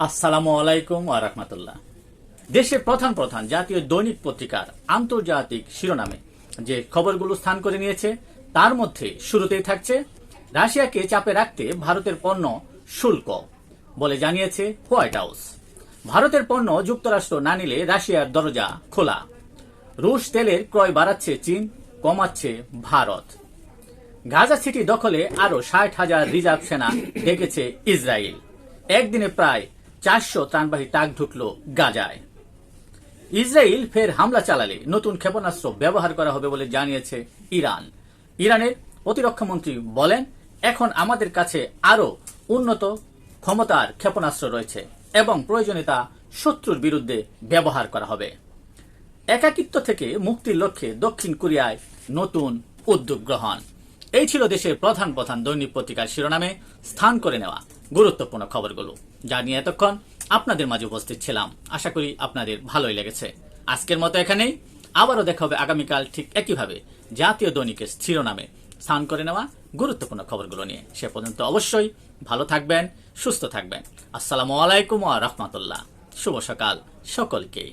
আসসালামু আলাইকুম ওয়া রাহমাতুল্লাহ। দেশের প্রধান প্রধান জাতীয় দৈনিক পত্রিকার আন্তর্জাতিক শিরোনামে যে খবরগুলো স্থান করে নিয়েছে তার মধ্যে শুরুতেই থাকছে রাশিয়াকে চাপে রাখতে ভারতের পণ্য শুল্ক বলে জানিয়েছে হোয়াইট হাউস। ভারতের পণ্য যুক্তরাষ্ট্র না নিলে রাশিয়ার দরজা খোলা। রুশ তেলের ক্রয় বাড়াচ্ছে চীন, কমাচ্ছে ভারত। গাজা সিটি দখলে আরো 60,000 রিজার্ভ সেনা ডেকেছে ইসরায়েল। একদিনে প্রায় 400 ত্রাণবাহী ট্রাক ঢুকল গাজায়। ইসরায়েল ফের হামলা চালালে নতুন ক্ষেপণাস্ত্র ব্যবহার করা হবে বলে জানিয়েছে ইরান। ইরানের প্রতিরক্ষামন্ত্রী বলেন, এখন আমাদের কাছে আরো উন্নত ক্ষমতার ক্ষেপণাস্ত্র রয়েছে এবং প্রয়োজনে তা শত্রুর বিরুদ্ধে ব্যবহার করা হবে। একাকিত্ব থেকে মুক্তির লক্ষ্যে দক্ষিণ কোরিয়ায় নতুন উদ্যোগ গ্রহণ। এই ছিল দেশের প্রধান প্রধান দৈনিক পত্রিকার শিরোনামে স্থান করে নেওয়া গুরুত্বপূর্ণ খবরগুলো, যা নিয়ে এতক্ষণ আপনাদের মাঝে উপস্থিত ছিলাম। আশা করি আপনাদের ভালোই লেগেছে। আজকের মতো এখানেই, আবারও দেখা হবে আগামীকাল ঠিক একইভাবে জাতীয় দৈনিকের শিরোনামে স্থান করে নেওয়া গুরুত্বপূর্ণ খবরগুলো নিয়ে। সে পর্যন্ত অবশ্যই ভালো থাকবেন, সুস্থ থাকবেন। আসসালামু আলাইকুম ওয়া রাহমাতুল্লাহ। শুভ সকাল সকলকেই।